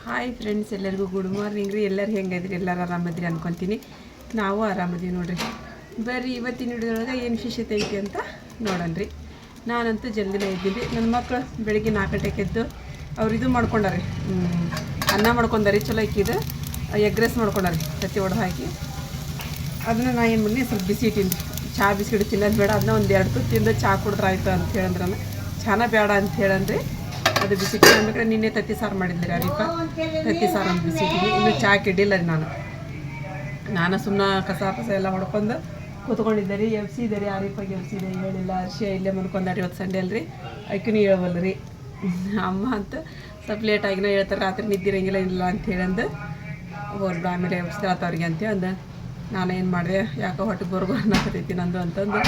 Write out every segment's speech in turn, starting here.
Hi friends, ಎಲ್ಲರಿಗೂ good morning ರೀ. ಎಲ್ಲರೂ ಹೆಂಗಿದ್ರಿ? ಎಲ್ಲರೂ ಆರಾಮದ್ರಿ ಅನ್ಕೊತೀನಿ. ನಾವು ಆರಾಮದೀವಿ ನೋಡ್ರಿ. ಬರ್ರಿ ಇವತ್ತಿನ ವಿಡಿಯೋದೊಳಗೆ ಏನು ವಿಶೇಷತೆ ಐತಿ ಅಂತ ನೋಡೋಣ್ರಿ. ನಾನಂತೂ ಜಲ್ದಿನೇ ಇದ್ದೀನಿ. ನನ್ನ ಮಕ್ಕಳು ಬೆಳಿಗ್ಗೆ 4 ಗಂಟೆಗೆ ಎದ್ದು ಅವ್ರು ಇದು ಮಾಡ್ಕೊಂಡಾರಿ, ಅನ್ನ ಮಾಡ್ಕೊಂಡಾರಿ. ಚಲೋ ಇಕ್ಕಿದ್ದು ಎಗ್ ರೈಸ್ ಮಾಡ್ಕೊಂಡಾರಿ, ತತ್ತಿ ಒಡೆದು ಹಾಕಿ. ಅದನ್ನು ನಾ ಏನು ಮಾಡಿ ಸ್ವಲ್ಪ ಬಿಸಿ ಇಟ್ಟೀನಿ. ಚಹಾ ಬಿಸ್ಕಿಟ್ ತಿನ್ನೋದು ಬೇಡ, ಅದನ್ನ ಒಂದು 2 ತುತ್ತು ತಿಂದು ಚಹಾ ಕುಡಿದ್ರಾಯ್ತು ಅಂತ ಹೇಳಂದ್ರೆ ಚಾನ ಬೇಡ ಅಂತ ಹೇಳಂದ್ರಿ. ಅದು ಬಿಸಿ ಇಟ್ಕೊಂಡ್ಬೇಕಾದ್ರೆ ನಿನ್ನೆ ತತ್ತಿ ಸಾರು ಮಾಡಿದ್ರಿ. ಅರಿಪ ತತ್ತಿ ಸಾರು ಅಂತ ಬಿಸಿ ಇಟ್ಟಿನಿ. ಇನ್ನೂ ಚಹಾ ಇಡ್ಡಿಲ್ಲ ರೀ. ನಾನು ಸುಮ್ಮನೆ ಕಸ ಎಲ್ಲ ಹೊಡ್ಕೊಂಡು ಕೂತ್ಕೊಂಡಿದ್ದೆ ರೀ. ಎಬ್ಸಿದೆ ರೀ, ಅರಿಪಾಗಿ ಎಬ್ಸಿದೆ, ಹೇಳಿಲ್ಲ. ಅರ್ಶಿ ಇಲ್ಲೇ ಮನ್ಕೊಂಡಾರಿ. ಇವತ್ತು ಸಂಡೇ ಅಲ್ರಿ, ಆಯ್ಕೂ ಹೇಳ್ಬಲ್ಲ ರೀ. ಅಮ್ಮ ಅಂತ ಸ್ವಲ್ಪ ಲೇಟಾಗಿನ ಹೇಳ್ತಾರೆ, ರಾತ್ರಿ ನಿದ್ದಿರಂಗಿಲ್ಲ ಇಲ್ಲ ಅಂತ ಹೇಳಂದು ಹೊರಡು. ಆಮೇಲೆ ಎಬ್ಸಿದಾತ ಅವ್ರಿಗೆ ಅಂತೇಳಿ ಅಂದು ನಾನೇನು ಮಾಡಿದೆ, ಯಾಕೋ ಹೊಟ್ಟೆಗೆ ಬರ್ಗು ಅನ್ನಕತ್ತೈತಿ ನಂದು ಅಂತಂದು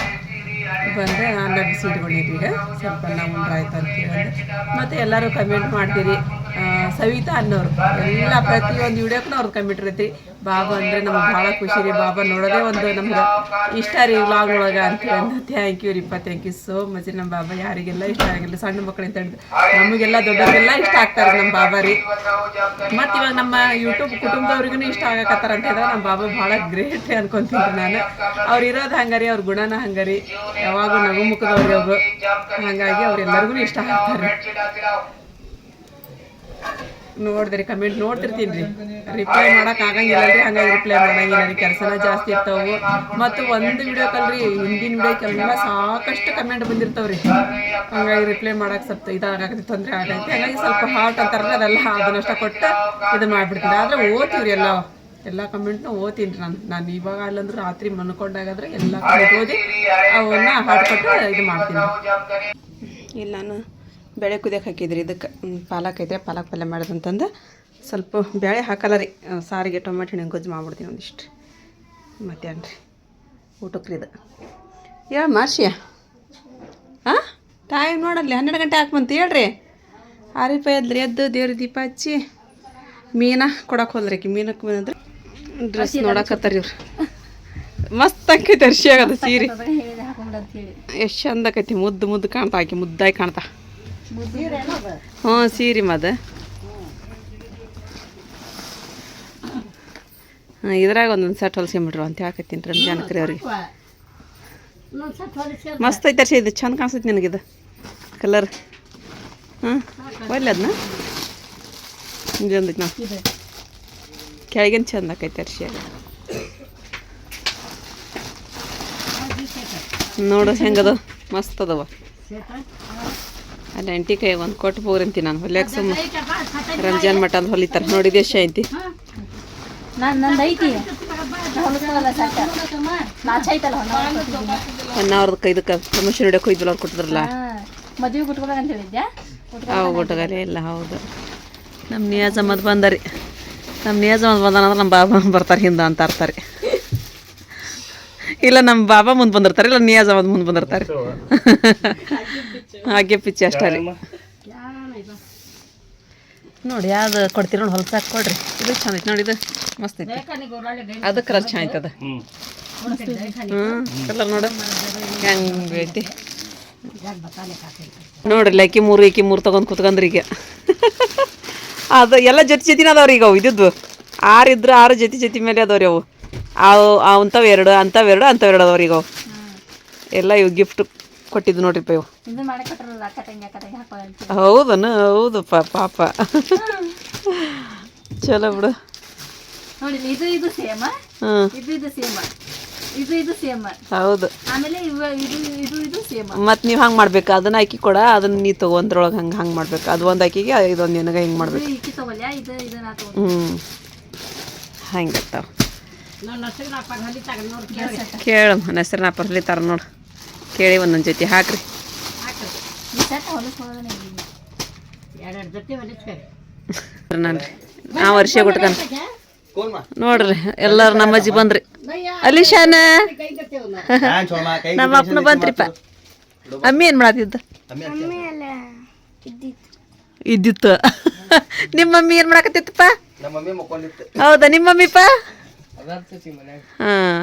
ಬಂದೆ. ಅನ್ನ ಬಿಸಿ ಇಟ್ಕೊಂಡಿದ್ರಿ. ಈಗ ಸ್ವಲ್ಪ ಅನ್ನ ಉಂಡ್ರೆ ಆಯ್ತು ಅಂತೇಳಿ ಮತ್ತು ಎಲ್ಲರೂ ಕಮೆಂಟ್ ಮಾಡ್ತೀರಿ. ಸವಿತಾ ಅನ್ನೋರು ಎಲ್ಲ ಪ್ರತಿಯೊಂದು ವಿಡಿಯೋಕ್ಕೂ ಅವ್ರದ್ದು ಕಮೆಂಟ್ ಇರೈತಿ. ಬಾಬಾ ಅಂದರೆ ನಮ್ಗೆ ಭಾಳ ಖುಷಿ ರೀ. ಬಾಬಾ ನೋಡೋದೇ ಒಂದು ನಮ್ಗೆ ಇಷ್ಟ ರೀ ವ್ಲಾಗ್ ಒಳಗೆ ಅಂತೇಳಿ. ಥ್ಯಾಂಕ್ ಯು ರೀಪ್ಪ, ಥ್ಯಾಂಕ್ ಯು ಸೋ ಮಚ್. ನಮ್ಮ ಬಾಬಾ ಯಾರಿಗೆಲ್ಲ ಇಷ್ಟ ಆಗಿಲ್ಲ, ಸಣ್ಣ ಮಕ್ಕಳಿಂದ ಹಿಡಿದು ನಮಗೆಲ್ಲ ದೊಡ್ಡವರಿಗೆಲ್ಲ ಇಷ್ಟ ಆಗ್ತಾರೆ ನಮ್ಮ ಬಾಬಾ ರೀ. ಮತ್ತು ಇವಾಗ ನಮ್ಮ ಯೂಟ್ಯೂಬ್ ಕುಟುಂಬದವ್ರಿಗೂ ಇಷ್ಟ ಆಗಕತ್ತಾರ ಅಂತ ಹೇಳಿದ್ರೆ ನಮ್ಮ ಬಾಬಾ ಭಾಳ ಗ್ರೇಟ್ ರೀ ಅನ್ಕೊತೀನಿ ನಾನು. ಅವ್ರು ಇರೋದು ಹಂಗಾರಿ, ಅವ್ರ ಗುಣನ ಹಂಗಾರಿ, ಯಾವಾಗ ನಗು ಮುಖದವ್ರಿ ಅವರು. ಹಾಗಾಗಿ ಅವ್ರೆಲ್ಲರಿಗೂ ಇಷ್ಟ ಆಗ್ತಾರೆ. ನೋಡಿದ್ರಿ ಕಮೆಂಟ್ ನೋಡ್ತಿರ್ತೀನಿ ರೀ. ರಿಪ್ಲೈ ಮಾಡೋಕೆ ಆಗಂಗಿಲ್ಲ ರೀ, ಹಂಗಾಗಿ ರಿಪ್ಲೈ ಮಾಡಂಗಿಲ್ಲ ರೀ. ಕೆಲಸನ ಜಾಸ್ತಿ ಇರ್ತಾವೆ. ಮತ್ತು ಒಂದು ವಿಡಿಯೋಕಲ್ರಿ ಹಿಂದಿನ ವಿಡಿಯೋಕ್ಕೆಲ್ಲ ಸಾಕಷ್ಟು ಕಮೆಂಟ್ ಬಂದಿರ್ತಾವ್ರಿ. ಹಂಗಾಗಿ ರಿಪ್ಲೈ ಮಾಡೋಕೆ ಸ್ವಲ್ಪ ಇದಾಗತ್ತೆ, ತೊಂದರೆ ಆಗೈತೆ. ಹಾಗಾಗಿ ಸ್ವಲ್ಪ ಹಾರ್ಟ್ ಅಂತಾರಲ್ಲ, ಅದೆಲ್ಲ ಅದನ್ನಷ್ಟ ಕೊಟ್ಟು ಇದು ಮಾಡಿಬಿಡ್ತೀನಿ. ಆದರೆ ಓದ್ತೀವಿ ರೀ, ಎಲ್ಲ ಕಮೆಂಟ್ನ ಓದ್ತೀನಿ ರೀ. ನಾನು ಇವಾಗ ಅಲ್ಲಂದ್ರೆ ರಾತ್ರಿ ಮನ್ಕೊಂಡಾಗಾದ್ರೆ ಎಲ್ಲ ಕಮೆಂಟ್ ಓದಿ ಅವನ್ನ ಹಾರ್ಟ್ ಕೊಟ್ಟು ಇದು ಮಾಡ್ತೀನಿ. ಇಲ್ಲಿ ನಾನು ಬೇಳೆ ಕುದಿಯೋಕೆ ಹಾಕಿದ್ರಿ. ಇದಕ್ಕೆ ಪಾಲಕ್ ಐತೆ, ಪಾಲಕ್ ಪಲ್ಯ ಮಾಡೋದಂತಂದು ಸ್ವಲ್ಪ ಬೇಳೆ ಹಾಕಲ್ಲ ರೀ. ಸಾರಿಗೆ ಟೊಮೆಟೊ ಹಣ್ಣು ಗೊಜ್ಜು ಮಾಡ್ಬಿಡ್ತೀನಿ ಒಂದಿಷ್ಟು. ಮತ್ತೇನು ರೀ ಊಟಕ್ಕೆ ರೀ ಇದು. ಹೇಳ ಮಾರ್ಷಿಯ, ಹಾಂ ಟೈಮ್ ನೋಡಲ್ಲಿ 12 ಗಂಟೆ ಹಾಕ್ಬಂತು ಹೇಳ್ರಿ. ಆರಿಪ ಎದ್ರಿ, ಎದ್ದು ದೇವ್ರ ದೀಪ ಹಚ್ಚಿ ಮೀನ ಕೊಡಕ್ಕೆ ಹೋದ್ರಿ. ಮೀನಕ್ಕೆ ಬಂದ್ರೆ ಡ್ರೆಸ್ ನೋಡಕತ್ತಾರ ಇವ್ರು. ಮಸ್ತ್ ಆಕೈತೆ, ಅರ್ಶಿ ಆಗದ ಸೀರೆ ಎಷ್ಟು ಚಂದ ಆಕೈತಿ. ಮುದ್ದು ಮುದ್ದು ಕಾಣ್ತಾ, ಆಕಿ ಮುದ್ದಾಗಿ ಕಾಣ್ತಾ. ಹ್ಞೂ ಸೀರೆ ಮದ. ಹಾಂ ಇದ್ರಾಗ ಒಂದೊಂದು ಸೆಟ್ ಹೊಲ್ಸ್ಕೊಂಬಿಟ್ರು ಅಂತ ಹಾಕತ್ತೀನಿ ರಂಜಾನಕ್ರಿ ಅವ್ರಿಗೆ. ಮಸ್ತ್ ಐತೆ ಅರ್ಶಿ, ಇದು ಚಂದ ಕಾಣಿಸ್ತೈತಿ ನನಗಿದು ಕಲರ್. ಹಾಂ ಒಳ್ಳೆ ಅದನ್ನ ಇಂದೈತಿ ನಾವು ಕೆಳಗಿನ ಚಂದ ಆಕೈತೆ ಅರ್ಶಿಯಾಗ. ನೋಡು ಹೆಂಗದು, ಮಸ್ತ್ ಅದಾವ. ಅಲ್ಲಿ ಅಂಟಿ ಕೈ ಒಂದು ಕೊಟ್ಟು ಹೋಗ್ರಂತೀನಿ ನಾನು ಹೊಲ್ಯಾಕ. ಸುಮ್ಮ ರಂಜಾನ್ ಮಠ ಅಂತ ಹೊಲಿತಾರೆ ನೋಡಿದೆ ಎಷ್ಟು ಐತಿ. ಅವ್ರದ್ದು ಇದಕ್ಕೆ ಪ್ರಮೋಷನ್ ಹಿಡಿಯೋಕೆ ಹೋಯ್ದಲ್ಲ, ಅವ್ರು ಕೊಟ್ಟಿದ್ರಲ್ಲ ಅವು ಗುಟ್ಗಲೆ ಇಲ್ಲ. ಹೌದು, ನಮ್ಮ ನಿಯಾಜ್ ಅಮ್ಮದ್ ಬಂದರಿ. ನಮ್ಮ ನಿಯಾಜ್ ಅಮ್ಮದ್ ಬಂದಾನಂದ್ರೆ ನಮ್ಮ ಬಾಬಾ ಬರ್ತಾರೆ ಹಿಂದೆ ಅಂತ ಇರ್ತಾರೆ. ಇಲ್ಲ ನಮ್ಮ ಬಾಬಾ ಮುಂದೆ ಬಂದಿರ್ತಾರೆ, ಇಲ್ಲ ನಿಯಾಜ್ ಅಮ್ಮದ್ ಮುಂದೆ ಬಂದಿರ್ತಾರೆ. ಹಾಗೆ ಪಿಚ್ಚಿ ಅಷ್ಟೇ ರೀ. ನೋಡಿ ಯಾವ್ದು ಕೊಡ್ತೀರಿ ನೋಡಿ, ಹೊಲ್ಸಾಕ್ ಕೊಡ್ರಿ. ಇದು ಚಂದ ಐತಿ ನೋಡಿ, ಇದು ಮಸ್ತ್ ಐತಿ. ಅದು ಕಲರ್ ಚಂದ ಐತದ. ಕಲರ್ ನೋಡು ಹೆಂಗೆ ಐತಿ ನೋಡ್ರಿ. ಈಕಿ ಮೂರು ತೊಗೊಂಡು ಕುತ್ಕೊಂಡ್ರಿ. ಈಗ ಅದು ಎಲ್ಲ ಜೊತೆ ಅದಾವ್ರಿ. ಈಗ ಅವು ಇದ್ದು 6 ಇದ್ರೆ 6 ಜೊತೆ ಮೇಲೆ ಅದಾವ್ರಿ. ಅವು ಅಂಥವು 2 ಅದಾವ್ರಿ. ಈಗ ಅವು ಎಲ್ಲ ಇವು ಗಿಫ್ಟ್ ಕೊಟ್ಟಿದ್ದು ನೋಡ್ರಿಪ್ಪ ಇವು. ಹೌದನ? ಹೌದು ಪಾಪ ಚಲೋ ಬಿಡು. ಹೌದು, ಮತ್ತು ನೀವು ಹಂಗೆ ಮಾಡ್ಬೇಕು. ಅದನ್ನ ಹಾಕಿ ಕೊಡ, ಅದನ್ನ ನೀ ತಗೊಂಡ್ರೊಳಗೆ ಹಂಗೆ ಮಾಡ್ಬೇಕು. ಅದು ಒಂದು ಆಕಿಗೆ, ಇದೊಂದು ನಿನಗೆ ಹಿಂಗೆ ಮಾಡ್ಬೇಕು. ಹಂಗೆ ಇರ್ತಾವ. ಕೇಳು ಹೆಸರಿನ ಹೊಲಿತಾರ ನೋಡು, ಕೇಳಿ ಒಂದೊಂದು ಜೊತೆ ಹಾಕ್ರಿ. ನಾವು ವರ್ಷ ಕೊಟ್ಕನ್ ನೋಡ್ರಿ. ಎಲ್ಲರೂ ನಮ್ಮಜ್ಜಿ ಬಂದ್ರಿ. ಅಲಿಶಾನ ನಮ್ಮ ಅಪ್ಪನ ಬಂತ್ರಿಪ್ಪ. ಅಮ್ಮಿ ಏನು ಮಾಡತ್ತಿದ್ದ? ಇದ್ದಿತ್ತು. ನಿಮ್ಮ ಮಮ್ಮಿ ಏನು ಮಾಡಕತ್ತಿತ್ತಪ್ಪ? ಹೌದಾ, ನಿಮ್ಮ ಮಮ್ಮಿಪ್ಪ? ಹಾಂ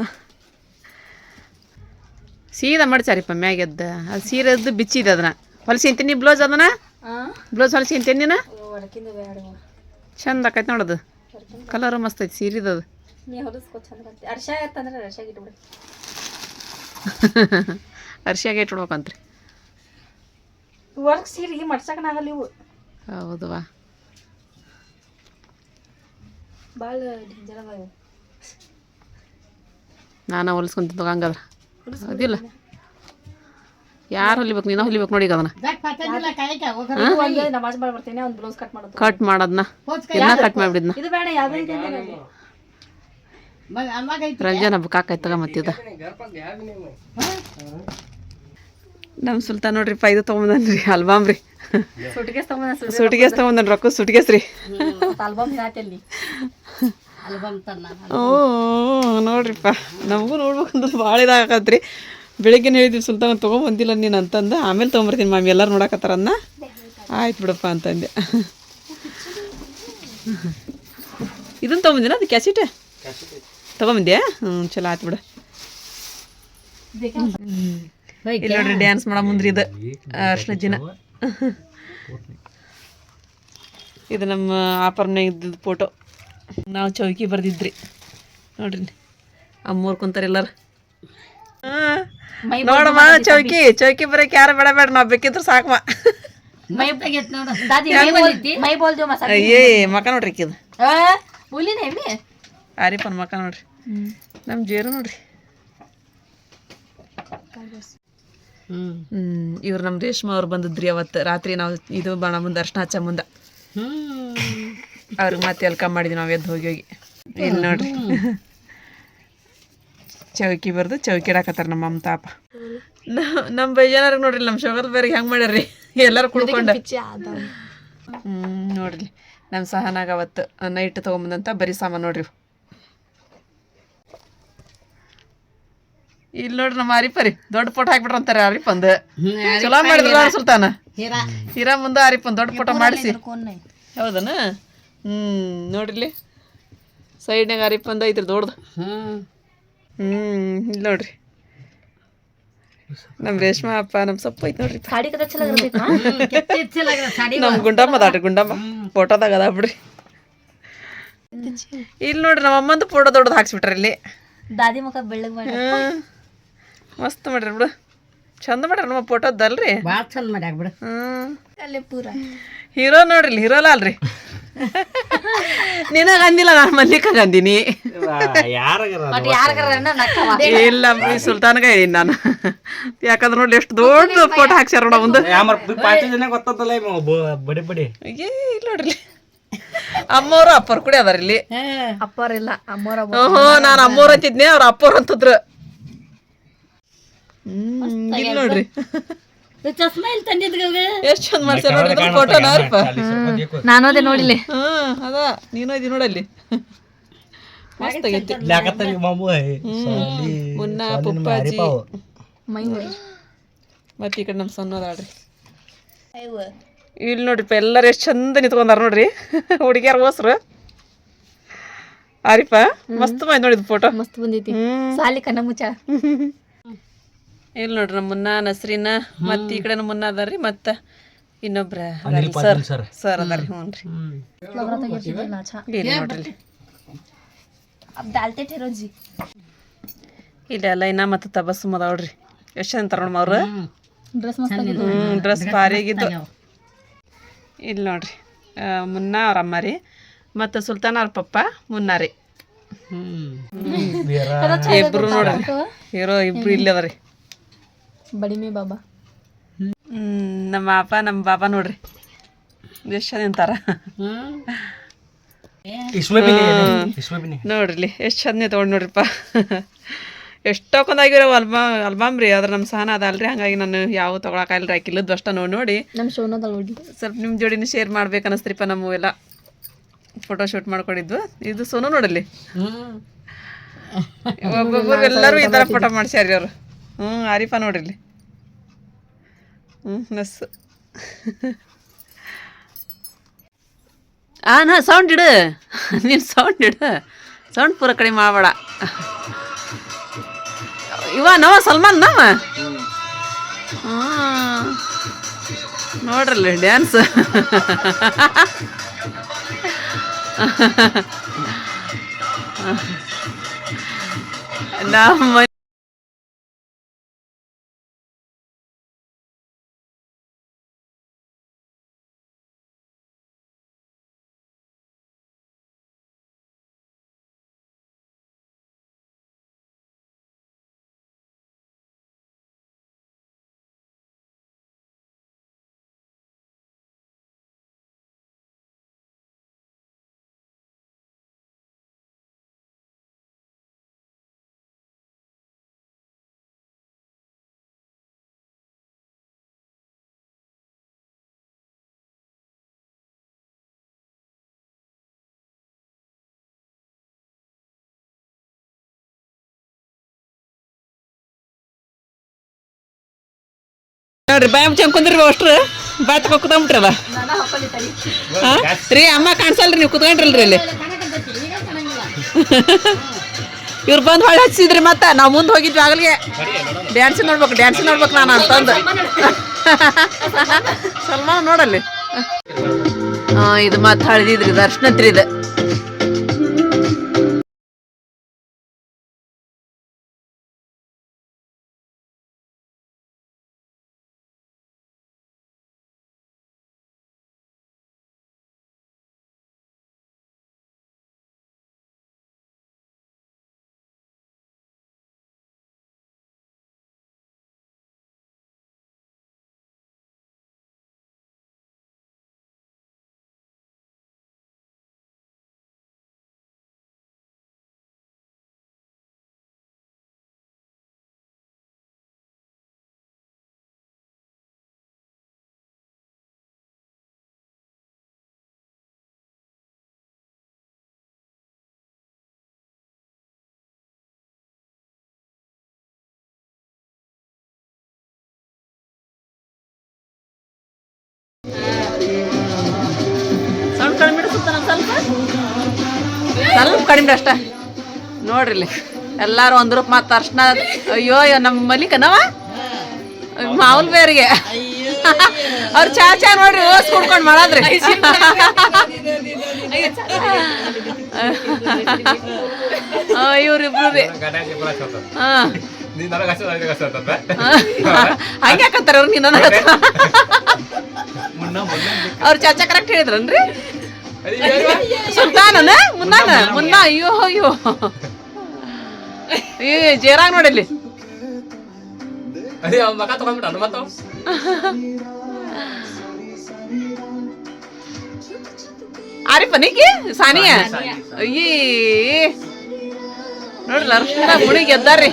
ಸೀದಾ ಮಾಡ್ಸಾರಿಪ್ಪ ಮ್ಯಾಗೆದ್ದ. ಅದು ಸೀರೆದ್ದು ಬಿಚ್ಚಿದೆ. ಅದನ್ನ ಹೊಲಿಸಿಂತೀನಿ. ಬ್ಲೌಸ್ ಅದನ್ನ ಬ್ಲೌಸ್ ಹೊಲಿಸಿಂತೀನಿ ನೀನು? ಚಂದ ಆಕೈತೆ ನೋಡೋದು ಕಲರು ಮಸ್ತ್ ಐತಿ ಸೀರಿದು ಅದು ನೀ ಹೊಲಿಸ್ಕೊ ಚಂದ ಅರ್ಶ ಆಯ್ತಂದ್ರೆ ಅರ್ಶಾಗಿ ಇಟ್ಬಿಡು ಅರ್ಶಿಯಾಗೆ ಇಟ್ಬಿಡ್ಬೇಕಂತ್ರಿ ವರ್ಕ್ ಸೀರೆ ಮಡ್ಸಕ್ಕನಾಗಲ್ಲ ಇವು ಹೌದವಾ ಭಾಳ ಡೇಂಜರ್ ಅದಾವ ಇವು ನಾನು ಹೊಲಿಸ್ಕೊಂತಿದ್ದ ಹಂಗದ್ರ ಅದಿಲ್ಲ ಯಾರು ಹೊಲಿಬೇಕು ನೀನು ಹೊಲಿಬೇಕು ನೋಡಿ ಅದನ್ನ ನಮಾಜ್ ಮಾಡಿ ಬರ್ತೇನೆ ಒಂದು ಬ್ಲೌಸ್ ಕಟ್ ಮಾಡೋದು ಕಟ್ ಮಾಡೋದನ್ನ ಎಲ್ಲ ಕಟ್ ಮಾಡಿಬಿಡಿದ್ನ ಇದು ಬೇಡ ಯಾವ್ದು ರಂಜಾನ್ ಹಬ್ಬಕ್ಕೆ ಹಾಕೈತೆ ತಗ ಮತ್ತಿದ ನಮ್ಮ ಸುಲ್ತಾನ್ ನೋಡ್ರಿಪ್ಪ ಇದು ತೊಗೊಂಬಂದ್ರಿ ಅಲ್ಬಾಮ್ ರೀ ಸುಟಿಗೆ ಸುಟಿಗೆಸ್ ತೊಗೊಂಬಂದನ್ ರೊಕ್ಕ ಸುಟಿಗೆಸ್ ರೀ ಆಲ್ಬಮ್ ಹಾಕಲ್ಲಿ ಓ ನೋಡ್ರಿಪ್ಪ ನಮಗೂ ನೋಡ್ಬೇಕಂತ ಭಾಳ ಇದಾಗತ್ರಿ ಬೆಳಿಗ್ಗೆ ಹೇಳಿದ್ವಿ ಸುಲ್ತಾನ್ ತೊಗೊಂಬಂದಿಲ್ಲ ನೀನು ಅಂತಂದು ಆಮೇಲೆ ತೊಗೊಂಬರ್ತೀನಿ ಮಾಮಿ ಎಲ್ಲರೂ ನೋಡಕತ್ತಾರನ್ನ ಆಯ್ತು ಬಿಡಪ್ಪ ಅಂತಂದೆ ಇದನ್ನು ತೊಗೊಂಬಂದಿನ ಅದು ಕ್ಯಾಸಿಟ್ ತೊಗೊಂಬಂದ್ಯಾ ಚಲೋ ಆಯ್ತು ಬಿಡು ಇಲ್ಲಿ ನೋಡ್ರಿ ಡ್ಯಾನ್ಸ್ ಮಾಡೋ ಮುಂದ್ರಿ ಇದು ಅರ್ಶಿನ ದಿನ ಇದು ನಮ್ಮ ಆಪರ್ನ ಇದ್ದಿದ್ದು ಫೋಟೋ ನಾವು ಚೌಕಿ ಬರ್ದಿದ್ರಿ ನೋಡ್ರಿ ಅಮ್ಮೋರ್ ಕುಂತಾರೆ ಎಲ್ಲಾರು ನೋಡಮ್ಮ ಚೌಕಿ ಬರಕ್ಕೆ ಯಾರು ಬೇಡ ಬೇಡ ನಾವು ಬೇಕಿದ್ರು ಸಾಕಮ್ಮ ಅಯ್ಯೇ ಮಕ ನೋಡ್ರಿ ಇದು ಆರಿಪನ್ ಮಕ ನೋಡ್ರಿ ನಮ್ಮ ಜೇರು ನೋಡ್ರಿ ಇವ್ರು ನಮ್ಮ ರೇಷ್ಮಾ ಅವ್ರು ಬಂದಿದ್ರಿ ಅವತ್ತು ರಾತ್ರಿ ನಾವು ಇದು ಬಣ ಮುಂದೆ ಅರ್ಶಿನ ಹಚ್ಚ ಮುಂದೆ ಅವ್ರಿಗೆ ಮತ್ತೆ ಎಲ್ಕಮ್ ಮಾಡಿದ್ವಿ ನಾವು ಎದ್ದು ಹೋಗಿ ಇಲ್ಲಿ ನೋಡ್ರಿ ಚೌಕಿ ಬರ್ದು ಚೌಕಿ ಇಡಾಕತ್ತಾರ ನಮ್ಮ ಮಮತಾಪ ನಮ್ಮ ಬೈಜಾನಾರಿಗೆ ನೋಡ್ರಿ ನಮ್ಮ ಶೋಗದ ಬೇರೆ ಹೆಂಗೆ ಮಾಡ್ಯಾರ್ರಿ ಎಲ್ಲರೂ ಕುಡ್ಕೊಂಡು ನೋಡ್ರಿ ನಮ್ಮ ಸಹನಾಗ ಅವತ್ತು ನೈಟ್ ತೊಗೊಂಬಂದಂತ ಬರೀ ಸಾಮಾನು ನೋಡ್ರಿ ಇಲ್ಲಿ ನೋಡ್ರಿ ನಮ್ಮ ಆರಿಪರಿ ದೊಡ್ಡ ಫೋಟೋ ಹಾಕ್ಬಿಟ್ರ ಅಂತಾರೆ ಆರಿಪಂದು ಚಲೋ ಮಾಡಿದ್ರ ಸುಲ್ತಾನ ಹೀರಾ ಮುಂದೆ ಆರಿಪನ್ ದೊಡ್ಡ ಫೋಟೋ ಮಾಡಿಸಿ ಹೌದನ ನೋಡ್ರಿ ಸೈಡ್ನಾಗ ಆರಿಪಂದ ಐತ್ರಿ ದೊಡ್ಡದು ಇಲ್ಲಿ ನೋಡ್ರಿ ನಮ್ಮ ರೇಷ್ಮಾ ಅಪ್ಪ ನಮ್ಮ ಸೊಪ್ಪು ಐತಿ ನೋಡ್ರಿ ನಮ್ಮ ಗುಂಡಮ್ಮ ಅದಾಡ್ರಿ ಗುಂಡಮ್ಮ ಫೋಟೋದಾಗ ಅದ ಬಿಡ್ರಿ ಇಲ್ಲಿ ನೋಡ್ರಿ ನಮ್ಮ ಅಮ್ಮಂದು ಫೋಟೋ ದೊಡ್ಡದು ಹಾಕ್ಸ್ಬಿಟ್ರಿ ಇಲ್ಲಿ ದಾದಿ ಮುಖ ಬೆಳ್ಳಗ್ ಮಸ್ತ್ ಮಾಡ್ರಿ ಬಿಡು ಚಂದ ಮಾಡ್ರಿ ನಮ್ಮ ಫೋಟೋದಲ್ರಿ ಭಾಳ ಚಂದ ಮಾಡ್ಯಾಕ ಬಿಡು ಅಲ್ಲೇ ಪೂರ ಹೀರೋ ನೋಡ್ರಿ ಹೀರೋಲ್ಲ ಅಲ್ರಿ ನಿನಗ ಅಂದಿಲ್ಲ ನಾನು ಮಲ್ಲಿಕಾಗ ಅಂದಿನಿ ಇಲ್ಲ ಸುಲ್ತಾನ್ಗ ಹೇಳಿನಿ ನಾನು ಯಾಕಂದ್ರೆ ನೋಡಿ ಎಷ್ಟು ದೊಡ್ಡ ಫೋಟೋ ಹಾಕ್ಸ್ಯಾರ ನೋಡ ಒಂದು ಇಲ್ಲ ನೋಡ್ರಿ ಅಮ್ಮವ್ರು ಅಪ್ಪರು ಕೂಡ ಅದಾರ ಇಲ್ಲಿ ಅಪ್ಪರಿಲ್ಲ ಅಮ್ಮೋರ ನಾನು ಅಮ್ಮವ್ರು ಅಂತಿದ್ನಿ ಅವ್ರ ಅಪ್ಪವ್ರು ಅಂತದ್ರು ಇಲ್ಲಿ ನೋಡ್ರಿ ಚಸ್ಮಾ ಇಲ್ಲಿ ತಂದಿದ್ಗ ಎಷ್ಟ್ ಚಂದ ಮಾಡ್ಸ್ಯಾರ ನೋಡ್ರಿ ಫೋಟೋ ನಾರಪ್ಪ ನಾನು ಅದೇ ನೋಡಿಲ್ಲ ಅದ ನೀನು ಇದಿ ನೋಡಲ್ಲಿ ಮಸ್ತ್ ಆಗೈತಿ ಮುನ್ನ ಪುಪ್ಪಾಜಿ ಮತ್ತೆ ಈ ಕಡೆ ನಮ್ಮ ಸಣ್ಣ ಅದಾಳ್ರಿ ಇಲ್ಲಿ ನೋಡ್ರಿಪ್ಪ ಎಲ್ಲರೂ ಎಷ್ಟು ಚಂದ ನಿಂತ್ಕೊಂಡಾರ ನೋಡ್ರಿ ಹುಡುಗಿಯಾರ ಹೋಸ್ರು ಆರಿಪ ಮಸ್ತ್ ಮಾಡಿ ನೋಡಿದ್ ಫೋಟೋ ಮಸ್ತ್ ಬಂದೈತಿ ಸಾಲಿ ಕಣ್ಣ ಮುಚ್ಚ ಇಲ್ಲಿ ನೋಡ್ರಿ ನಮ್ಮ ಮುನ್ನ ನಸ್ರಿನ ಮತ್ತೆ ಈ ಕಡೆ ನಮ್ಮ ಮುನ್ನ ಅದಾರ್ರಿ ಮತ್ತ ಇನ್ನೊಬ್ರ ಸರ್ ಅದಾರ್ರಿ ಹ್ಞೂನ್ರಿ ಇಲ್ಲಿ ನೋಡ್ರಿ डालते ठहरो जी ಇಲ್ಲ ಲೈನಾ ಮತ್ತು ತಬಸ್ಸುಮ್ ಅದಾವ್ರಿ ಎಷ್ಟು ಚಂದ ಅಂತಾರ ನೋಡಮ್ಮ ಅವ್ರು ಡ್ರೆಸ್ ಮಸ್ತ್ ಡ್ರೆಸ್ ಭಾರಿ ಆಗಿದ್ದು ಇಲ್ಲಿ ನೋಡ್ರಿ ಮುನ್ನ ಅವ್ರ ಅಮ್ಮ ರೀ ಮತ್ತು ಸುಲ್ತಾನ ಅವ್ರ ಪಪ್ಪ ಮುನ್ನ ರೀ ಇಬ್ರು ನೋಡ್ರಿ ಹೀರೋ ಇಬ್ರು ಇಲ್ಲಿ ಅದ ರೀ ಬಡಿ ಮೇ ಬಾಬಾ ನಮ್ಮ ಅಪ್ಪ ನಮ್ಮ ಬಾಬಾ ನೋಡ್ರಿ ಎಷ್ಟು ಚಂದ ನಿಂತಾರ ನೋಡ್ರಿ ಎಷ್ಟು ಚಂದ ತೊಗೊಂಡು ನೋಡ್ರಿಪ್ಪ ಎಷ್ಟೊಂದಾಗಿರೋ ಅಲ್ಬಾಮ್ ರೀ ಅದ್ರ ನಮ್ಮ ಸಹನ ಅದಲ್ರಿ ಹಂಗಾಗಿ ನಾನು ಯಾವ ತೊಗೊಳಕಾಗಿಲ್ರಿ ಹಾಕಿಲ್ಲದ್ದು ಅಷ್ಟ ನೋಡಿ ನಮ್ಮ ಶೋನದ ನೋಡಿ ಸ್ವಲ್ಪ ನಿಮ್ಮ ಜೋಡಿನ ಶೇರ್ ಮಾಡ್ಬೇಕು ಅನಿಸ್ತ್ರಿಪ್ಪ ನಮ್ಮ ಎಲ್ಲ ಫೋಟೋ ಶೂಟ್ ಮಾಡ್ಕೊಂಡಿದ್ವು ಇದು ಸೋನು ನೋಡಲ್ಲಿ ಒಬ್ಬೊಬ್ಬರು ಎಲ್ಲರೂ ಈ ಥರ ಫೋಟೋ ಮಾಡ್ಸ್ಯಾರಿ ಅವರು ಆರಿಫ ನೋಡ್ರಿ ನಸ್ ನಾ ಸೌಂಡ್ ಇಡು ನೀನು ಸೌಂಡ್ ಇಡು ಸೌಂಡ್ ಪೂರ ಕಡಿಮೆ ಮಾಡಬೇಡ ಇವ ನವ ಸಲ್ಮಾನ್ ನವ ನೋಡ್ರಲ್ಲ ಡ್ಯಾನ್ಸ್ ನಮ್ಮ ನೋಡ್ರಿ ಬಾಯ್ ಮುಚ್ಚಂಗ್ ಕುಂದ್ರಿ ಅಷ್ಟ್ರು ಬಾಯ್ ತಗೋ ಕುತ್ಕೊಂಡ್ಬಿಟ್ರಲ್ಲ ರೀ ಅಮ್ಮ ಕಾಣಿಸಲ್ರಿ ನೀವು ಕುತ್ಕೊಂಡ್ರಲ್ರಿ ಇಲ್ಲಿ ಇವ್ರು ಬಂದು ಹೊಳೆ ಹಚ್ಚಿದ್ರಿ ಮತ್ತೆ ನಾವು ಮುಂದೆ ಹೋಗಿದ್ವಿ ಆಗಲಿಗೆ ಡ್ಯಾನ್ಸ್ ನೋಡ್ಬೇಕು ನಾನು ಅಂತಂದು ಸಲ್ಮಾನ್ ನೋಡಲ್ಲಿ ಇದು ಮತ್ತೆ ಹಳದಿದ್ರಿ ದರ್ಶನತ್ರಿ ಇದು ಸ್ವಲ್ಪ ಕಡಿಮೆ ಅಷ್ಟ ನೋಡ್ರಿ ಇಲ್ಲಿ ಎಲ್ಲಾರು ಒಂದ್ ರೂಪ ಮತ್ತೆ ಅರ್ಶನ ಅಯ್ಯೋ ನಮ್ಮ ಮಲಿಕನವ ಮಾವುಲ್ ಬೇರಿಗೆ ಅವ್ರು ಚಾ ನೋಡ್ರಿ ಓಸ್ ಕುಡ್ಕೊಂಡು ಮಾಡದ್ರಿ ಇವ್ರಿಬ್ರು ರೀ ಹಂಗ್ಯಾಕತ್ತಾರ ಅವ್ರು ನೀನ ಅವ್ರು ಚಾಚಾ ಕರೆಕ್ಟ್ ಹೇಳಿದ್ರನ್ರಿ ಸುಲ್ತಾನನ ಮುನ್ನ ಅಯ್ಯೋ ಜೇರಾಗ್ ನೋಡಿಲ್ಲಿ ಆರಿಫನಿಗೆ ಸಾನಿಯಾ ಅಯ್ಯೇ ನೋಡ್ರಿ ಅರ್ಶನ ಮುಡಿ ಗೆದ್ದಾರ್ರಿ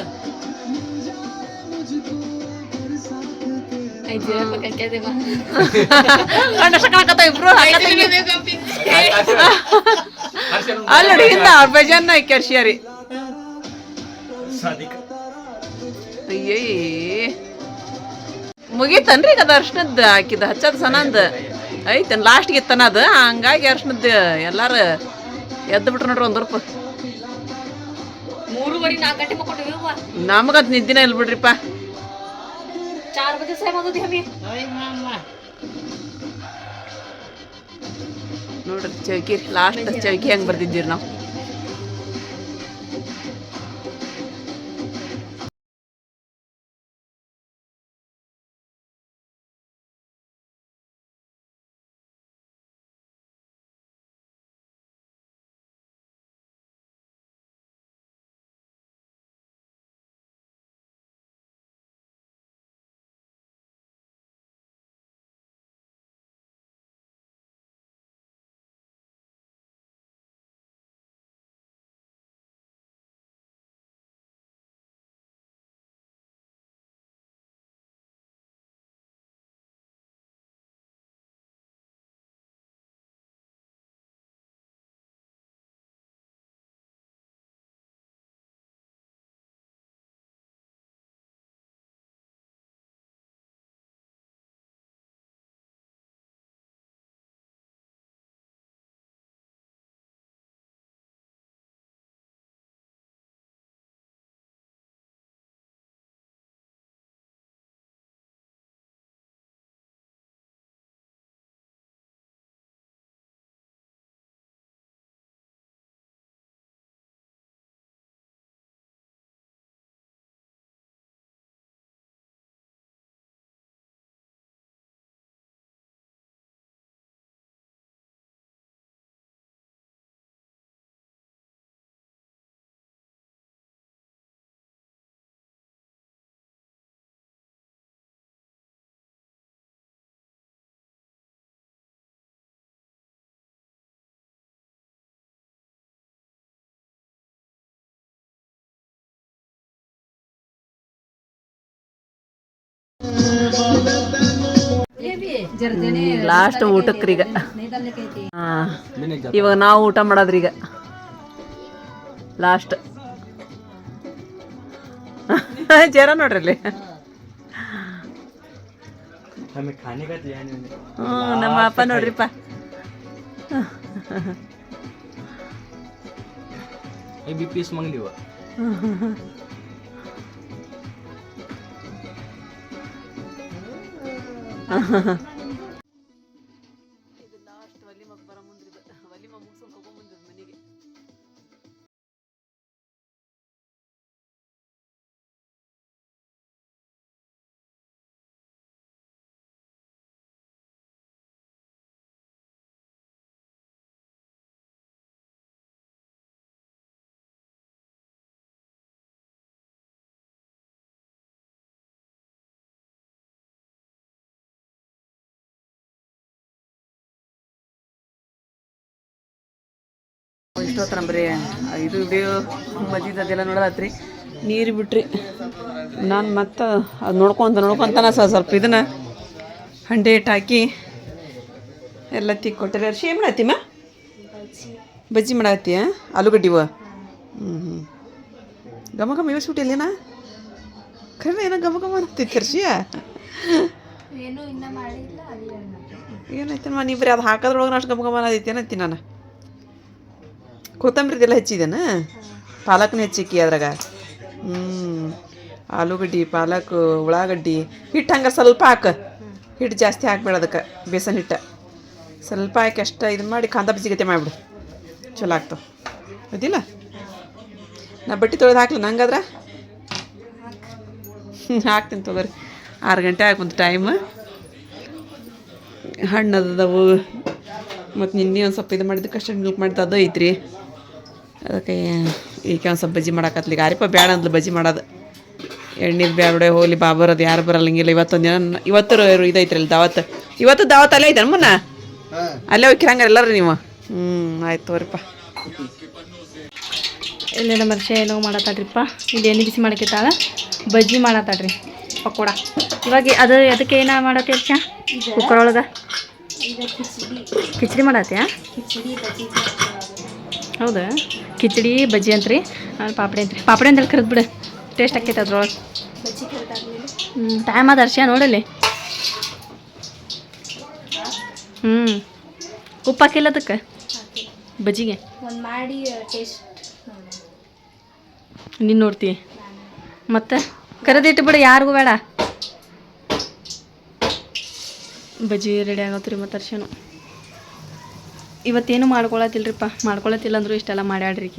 ಇಬ್ರು ಅಲ್ಲಿ ಹಿಂದ ಅವ್ರ ಬೇಜಾನ ಕೆರ್ಸಿಯಾರಿ ಅಯ್ಯೇ ಮುಗೀತನ್ರಿ ಈಗ ಅದು ಅರ್ಶನದ್ದು ಹಾಕಿದ ಹಚ್ಚದ ಸನಂದ ಐತನ್ ಲಾಸ್ಟ್ಗೆ ಇತ್ತನದ ಹಂಗಾಗಿ ಅರ್ಶನದ್ದು ಎಲ್ಲಾರು ಎದ್ದು ಬಿಟ್ರು ನೋಡ್ರಿ 1 ರೂಪಾಯಿ 3-4 ಗಂಟೆ ಮಕ್ಕೊಂಡಿವಿ ನಮಗದ್ ನಿದ್ದಿನ ಇಲ್ಲ ಬಿಡ್ರಿಪ್ಪ 4 बजे से मगो दी ನೋಡ್ರಿ ಚೌಕಿ ಲಾಸ್ಟ್ ಚೌಕಿ ಹೆಂಗ್ ಬರ್ದಿದ್ದೀರಿ ನಾವು ಲಾಸ್ಟ್ ಊಟಕ್ರಿ ಈಗ ಇವಾಗ ನಾವು ಊಟ ಮಾಡೋದ್ರಿ ಈಗ ಲಾಸ್ಟ್ ಜರ ನೋಡ್ರಿ ಅಲ್ಲಿ ನಮ್ಮ ಅಪ್ಪ ನೋಡ್ರಿಪ್ಪ पीस मागली व ಇಷ್ಟೊತ್ತರ ಬರೀ ಇದು ವಿಡಿಯೋ ಮದ್ದಿದ್ದೆಲ್ಲ ನೋಡೋದತ್ರಿ ನೀರು ಬಿಟ್ರಿ ನಾನು ಮತ್ತೆ ಅದು ನೋಡ್ಕೊತಾನ ಸ್ವಲ್ಪ ಇದನ್ನು ಹಂಡೆ ಇಟ್ಟು ಹಾಕಿ ಎಲ್ಲ ತಿಕ್ಕೊಟ್ಟಿರಿ ಅರ್ಶಿ ಏನು ಮಾಡತ್ತೀಮ್ಮ ಬಜ್ಜಿ ಮಾಡತ್ತೀಯ ಆಲೂಗಡ್ಡಿವ ಘಮ ಘಮ ಇವ ಸುಟ್ಟಿಲ್ಲೇನಾ ಖರೆ ಏನೋ ಘಮ ಘಮ ಅನ್ನತ್ತೈತಿ ಅರ್ಶಿಯ ಏನೈತೆ ನೀ ಬರೀ ಅದು ಹಾಕೋದ್ರೊಳಗೆ ಅಷ್ಟು ಘಮ ಘಮ ಅನ್ನದೈತಿ ಏನತ್ತಿ ನಾನು ಕೊತ್ತಂಬರಿ ಇದೆಲ್ಲ ಹೆಚ್ಚಿದೇನ ಪಾಲಕ್ನ ಹೆಚ್ಚಿಕ್ಕಿ ಅದ್ರಾಗ ಆಲೂಗಡ್ಡಿ ಪಾಲಕ್ ಉಳ್ಳಾಗಡ್ಡಿ ಹಿಟ್ಟು ಹಂಗೆ ಸ್ವಲ್ಪ ಹಾಕ ಹಿಟ್ಟು ಜಾಸ್ತಿ ಹಾಕ್ಬೇಡ ಅದಕ್ಕೆ ಬೇಸನ್ ಹಿಟ್ಟು ಸ್ವಲ್ಪ ಹಾಕಿ ಅಷ್ಟು ಇದು ಮಾಡಿ ಕಾಂದ ಬಜ್ಜಿ ಗತೆ ಮಾಡಿಬಿಡು ಚಲೋ ಆಗ್ತಾವೆ ಅದಿಲ್ಲ ನಾ ಬಟ್ಟೆ ತೊಳೆದು ಹಾಕ್ಲಿ ನಂಗಾದ್ರೆ ಹಾಕ್ತೀನಿ ತೊಗೊರಿ 6 ಗಂಟೆ ಆಗ್ಬಂತು ಟೈಮ್ ಹಣ್ಣು ಅದವು ಮತ್ತು ನಿನ್ನೆ ಒಂದು ಸ್ವಲ್ಪ ಇದು ಮಾಡಿದ್ದು ಕಷ್ಟ ಮಿಲ್ಕ್ ಮಾಡಿದ್ದು ಅದು ಐತ್ರಿ ಅದಕ್ಕೆ ಈಗ ಒಂದು ಸ್ವಲ್ಪ ಬಜ್ಜಿ ಮಾಡಾಕತ್ಲಿಗೆ ಆರಿಪ ಬೇಡ ಅಂದ್ಲು ಬಜ್ಜಿ ಮಾಡೋದು ಎಣ್ಣೀರು ಬ್ಯಾಡ ಹೋಗ್ಲಿ ಬಾಬರೋದು ಯಾರು ಬರಲ್ಲ ಹಿಂಗಿಲ್ಲ ಇವತ್ತೊಂದು ದಿನ ಇವತ್ತು ಇದೈತ್ರಿ ಅಲ್ಲಿ ಇವತ್ತು ದಾವತ್ ಅಲ್ಲೇ ಐತೆ ಮುನ್ನ ಅಲ್ಲೇ ಹೋಗಿರಂಗಾರ ಎಲ್ಲರೂ ನೀವು ಆಯ್ತು ತೋರಿಪ್ಪ ಇಲ್ಲೆಲ್ಲ ಮನುಷ್ಯ ಏನೋ ಮಾಡತ್ತಾಡ್ರಿಪ್ಪ ಇಲ್ಲಿ ಎಣ್ಣೆ ಬಿಸಿ ಮಾಡಕ್ಕಿತ್ತಾಳ ಬಜ್ಜಿ ಮಾಡತ್ತಾಡ್ರಿ ಪಕೋಡ ಇವಾಗ ಅದು ಅದಕ್ಕೆ ಏನ ಮಾಡತ್ತೀರ್ಚ ಕುಕ್ಕರ್ ಒಳಗೆ ಕಿಚಡಿ ಮಾಡತ್ತೀಯ ಹೌದಾ ಕಿಚಡಿ ಬಜ್ಜಿ ಅಂತ್ರಿ ಪಾಪಡಿ ಅಂತ್ರಿ ಪಾಪಡಿ ಅಂತೇಳಿ ಕರೆದು ಬಿಡು ಟೇಸ್ಟ್ ಆಕೈತೆ ಅದ್ರೊಳಗೆ ಟೈಮ್ ಆದ ಅರ್ಶಿಯ ನೋಡಲ್ಲಿ ಉಪ್ಪು ಹಾಕಿಲ್ಲ ಅದಕ್ಕೆ ಬಜ್ಜಿಗೆ ಒಂದು ಮಾಡಿ ಟೇಸ್ಟ್ ನೀನು ನೋಡ್ತೀವಿ ಮತ್ತೆ ಕರೆದಿಟ್ಟು ಬಿಡು ಯಾರಿಗೂ ಬೇಡ ಬಜ್ಜಿ ರೆಡಿ ಆಗತ್ರಿ ಮತ್ತು ಅರ್ಶನು ಇವತ್ತೇನು ಮಾಡ್ಕೊಳತಿಲ್ರಿಪ್ಪ ಮಾಡ್ಕೊಳತಿಲ್ಲ ಅಂದರೂ ಇಷ್ಟೆಲ್ಲ ಮಾಡ್ಯಾಡ್ರಿ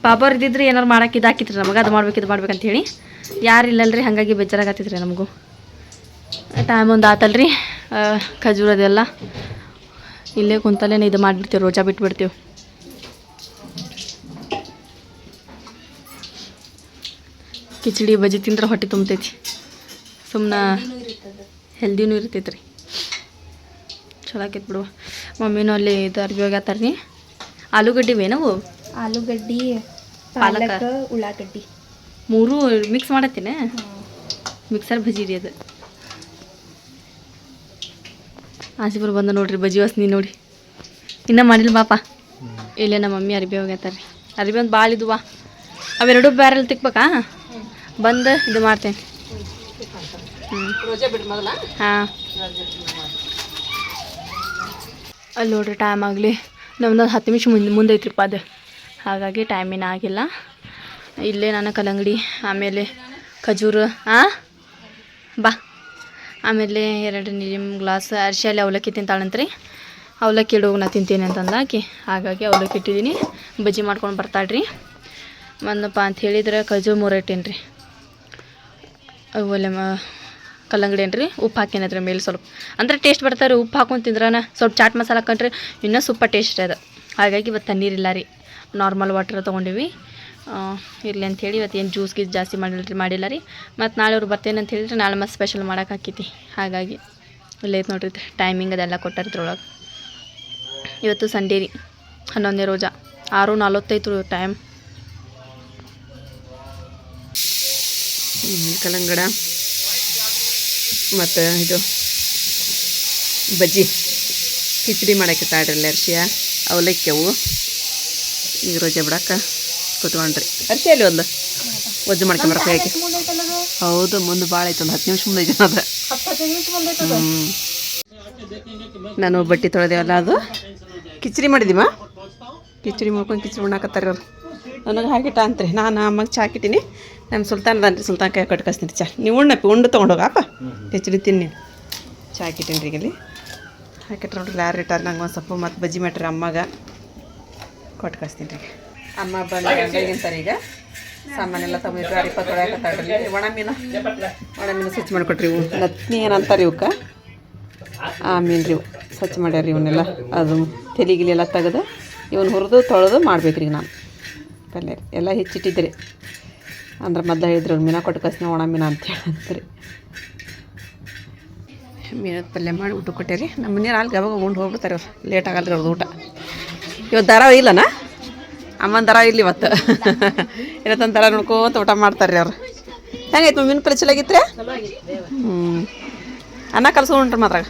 ಪಾಪರ್ ಇದ್ದಿದ್ರೆ ಏನಾರು ಮಾಡಕ್ಕೆ ಇದಾಕಿತ್ರಿ ನಮಗೆ ಅದು ಮಾಡ್ಬೇಕಂತ ಹೇಳಿ ಯಾರು ಇಲ್ಲಲ್ರಿ ಹಾಗಾಗಿ ಬೇಜಾರಾಗತ್ತಿದ್ರಿ ನಮಗೂ ಟೈಮ್ ಒಂದು ಆತಲ್ರಿ ಖಜೂರದೆಲ್ಲ ಇಲ್ಲೇ ಕುಂತಲ್ಲೇ ಇದು ಮಾಡಿಬಿಡ್ತೀವಿ ರೋಜಾ ಬಿಟ್ಬಿಡ್ತೀವಿ ಕಿಚಡಿ ಬಜ್ಜಿ ತಿಂದ್ರೆ ಹೊಟ್ಟೆ ತುಂಬತೈತಿ ಸುಮ್ಮನೆ ಹೆಲ್ದಿನೂ ಇರ್ತೈತೆ ರೀ ಚಲೋ ಆಕೈತೆ ಬಿಡುವ ಮಮ್ಮಿನೂ ಅಲ್ಲಿ ಇದು ಅರ್ಬಿ ಹೋಗ್ಯಾತಾರ ರೀ ಆಲೂಗಡ್ಡಿ ನಾವು ಆಲೂಗಡ್ಡಿ ಪಾಲಕ ಉಳ್ಳಾಗಡ್ಡಿ ಮೂರು ಮಿಕ್ಸ್ ಮಾಡತ್ತೀನಿ ಮಿಕ್ಸರ್ ಬಜ್ಜಿ ರೀ ಅದು ಆಸಿಬರು ಬಂದ ನೋಡ್ರಿ ಬಜ್ಜಿ ವಾಸನೆ ನೋಡಿ ಇನ್ನೂ ಮಾಡಿಲ್ಲ ಬಾಪ ಇಲ್ಲೇ ನಮ್ಮ ಮಮ್ಮಿ ಅರ್ಬಿ ಹೋಗ್ಯಾತಾರ ರೀ ಅರ್ಬಿ ಒಂದು ಭಾಳ ಇದುವಾ ಅವೆರಡು ಬ್ಯಾರಲ್ ತಿಕ್ಬೇಕಾ ಬಂದು ಇದು ಮಾಡ್ತೇನೆ ಹಾಂ ಅಲ್ಲಿ ನೋಡ್ರಿ ಟೈಮ್ ಆಗಲಿ ನಮ್ದು 10 ನಿಮಿಷ ಮುಂದೆ ಐತ್ರಿಪ್ಪ ಅದು ಹಾಗಾಗಿ ಟೈಮಿನ ಆಗಿಲ್ಲ ಇಲ್ಲೇ ನಾನು ಕಲ್ಲಂಗಡಿ ಆಮೇಲೆ ಖಜೂರು ಬಾ ಆಮೇಲೆ 2 ನೀರಿನ ಗ್ಲಾಸ್ ಅರಿಶಿಯಲ್ಲಿ ಅವಲಕ್ಕಿ ತಿಂತಾಳಂತ್ರಿ ಅವಲಕ್ಕಿ ಇಡೋಗಿ ನಾ ತಿಂತೀನಿ ಅಂತಂದು ಹಾಕಿ ಹಾಗಾಗಿ ಅವಲಕ್ಕಿ ಇಟ್ಟಿದ್ದೀನಿ ಬಜ್ಜಿ ಮಾಡ್ಕೊಂಡು ಬರ್ತಾಳ್ರಿ ಒಂದಪ್ಪ ಅಂತ ಹೇಳಿದ್ರೆ ಖಜೂರು 3 ಇಟ್ಟೇನಿ ರೀ ಒಳ್ಳೆ ಕಲ್ಲಂಗಡಿ ಏನ್ರಿ ಉಪ್ಪು ಹಾಕೇನದ್ರ ಮೇಲೆ ಸ್ವಲ್ಪ ಅಂದರೆ ಟೇಸ್ಟ್ ಬರ್ತಾರೆ ಉಪ್ಪು ಹಾಕೊಂಡು ತಿಂದ್ರಾನ ಸ್ವಲ್ಪ ಚಾಟ್ ಮಸಾಲ ಹಾಕೊಂಡ್ರೆ ಇನ್ನೂ ಸೂಪರ್ ಟೇಸ್ಟ್ ಅದು ಹಾಗಾಗಿ ಇವತ್ತು ತಣ್ಣೀರಿಲ್ಲ ರೀ ನಾರ್ಮಲ್ ವಾಟರ್ ತೊಗೊಂಡಿವಿ ಇರಲಿ ಅಂಥೇಳಿ ಇವತ್ತು ಏನು ಜ್ಯೂಸ್ ಗೀಸ್ ಜಾಸ್ತಿ ಮಾಡಿಲ್ಲ ರೀ ಮತ್ತು ನಾಳೆ ಅವ್ರು ಬರ್ತೇನೆ ಅಂತ ಹೇಳಿದ್ರೆ ನಾಳೆ ಮತ್ತೆ ಸ್ಪೆಷಲ್ ಮಾಡೋಕೆ ಹಾಕೈತಿ ಹಾಗಾಗಿ ಲೇಟ್ ನೋಡ್ರಿ ಟೈಮಿಂಗ್ ಅದೆಲ್ಲ ಕೊಟ್ಟಾರಿದ್ರೊಳಗೆ ಇವತ್ತು ಸಂಡೇ ರೀ 11ನೇ ರೋಜಾ 6:45 ಟೈಮ್ ಕಲ್ಲಂಗಡ ಮತ್ತು ಇದು ಬಜ್ಜಿ ಕಿಚಡಿ ಮಾಡಕ್ಕೆ ತಾಡ್ರಿ ಅರ್ಶಿಯ ಅವಲಕ್ಕಿವು ಈಗ ರೋಜೆ ಬಿಡಕ್ಕೆ ಕೂತ್ಕೊಂಡ್ರಿ ಅರ್ಶಿ ಅಲ್ಲಿ ಒಂದು ಒಜ್ಜು ಮಾಡ್ಕೊಂಬರಕ್ಕೆ ಹೇಗೆ ಹೌದು ಮುಂದೆ ಭಾಳ ಐತೆ ಒಂದು 10 ನಿಮಿಷ ಮುಂದೆ ಐತೆ ಅದು ನಾನು ಬಟ್ಟೆ ತೊಳೆದೇವಲ್ಲ ಅದು ಕಿಚಡಿ ಮಾಡಿದೀಮ ಕಿಚಡಿ ಮಾಡ್ಕೊಂಡು ಕಿಚಡಿ ಉಣ್ಣಾಕತ್ತಾರೆ ಅವ್ರು ನನಗೆ ಹಾಕಿಟ್ಟ ಅಂತ್ರಿ ನಾನು ಅಮ್ಮಗೆ ಚಾ ಹಾಕಿಟ್ಟಿನಿ ನಾನು ಸುಲ್ತಾನದನ್ರಿ ಸುಲ್ತಾನ್ ಕೈ ಕೊಟ್ಟು ಕಳಿಸ್ತೀನಿ ಚಾ ನೀವು ಉಣ್ಣಪ್ಪಿ ಉಂಡು ತೊಗೊಂಡೋಗಪ್ಪ ಕಿಚಡಿ ತಿನ್ನಿ ಚಾ ಹಾಕಿಟ್ಟೀನಿ ರೀ ಇಲ್ಲಿ ಹಾಕಿಟ್ರೆ ನೋಡ್ರಿ ಯಾರು ಇಟ್ಟಾರ ನಂಗೆ ಒಂದು ಸ್ವಲ್ಪ ಮತ್ತು ಬಜ್ಜಿ ಮಾಡ್ರಿ ಅಮ್ಮಗೆ ಕೊಟ್ಟು ಕಳಿಸ್ತೀನಿ ರೀ ಅಮ್ಮ ಬಂದಂತಾರೆ ಈಗ ಸಾಮಾನೆಲ್ಲ ತಗೊಂಡಿದ್ರು 20 ತೊಳೆಯಕತ್ತಾಡ್ರಿ ಒಣ ಮೀನು ಸ್ವಚ್ಛ ಮಾಡಿಕೊಟ್ರಿ ಇವು ನತ್ನಿ ಏನಂತಾರೆ ಇವಕ್ಕೆ ಆ ಮೀನು ರೀ ಇವು ಸ್ವಚ್ಛ ಮಾಡ್ಯಾರ ಇವನ್ನೆಲ್ಲ ಅದು ತೆಲಿಗಿಲೆಲ್ಲ ತೆಗೆದು ಇವನ್ನ ಹುರಿದು ತೊಳೆದು ಮಾಡ್ಬೇಕ್ರಿ ಈಗ ನಾನು ಪಲ್ಯ ಎಲ್ಲ ಹೆಚ್ಚಿಟ್ಟಿದ್ರಿ ಅಂದ್ರೆ ಮೊದಲು ಹೇಳಿದ್ರು ಮೀನ ಕೊಟ್ಟು ಕಳ್ಸಿನ ಒಣ ಮೀನು ಅಂತೇಳಿ ಅಂತೀರಿ ಮೀನದ ಪಲ್ಯ ಮಾಡಿ ಊಟ ಕೊಟ್ಟೇರಿ ನಮ್ಮ ಮನೆಯವ್ರು ಅಲ್ಲಿ ಗವಾಗ ಉಂಡು ಹೋಗ್ಬಿಡ್ತಾರೆ ಅವ್ರು ಲೇಟ್ ಆಗಲ್ರಿ ಅವ್ರದ್ದು ಊಟ ಇವತ್ತು ದರ ಇಲ್ಲನಾ ಅಮ್ಮನ ದರ ಇಲ್ಲಿ ಇವತ್ತು ಇವತ್ತೊಂದು ದರ ನೋಡ್ಕೋತ ಊಟ ಮಾಡ್ತಾರೆ ಅವ್ರು ಹೆಂಗೈತೆ ಮೀನು ಪಲ್ಯ ಚಲಾಗಿತ್ರಿ ಅನ್ನ ಕಲ್ಸ್ಕೊಂಡ್ರಿ ಮಾತ್ರ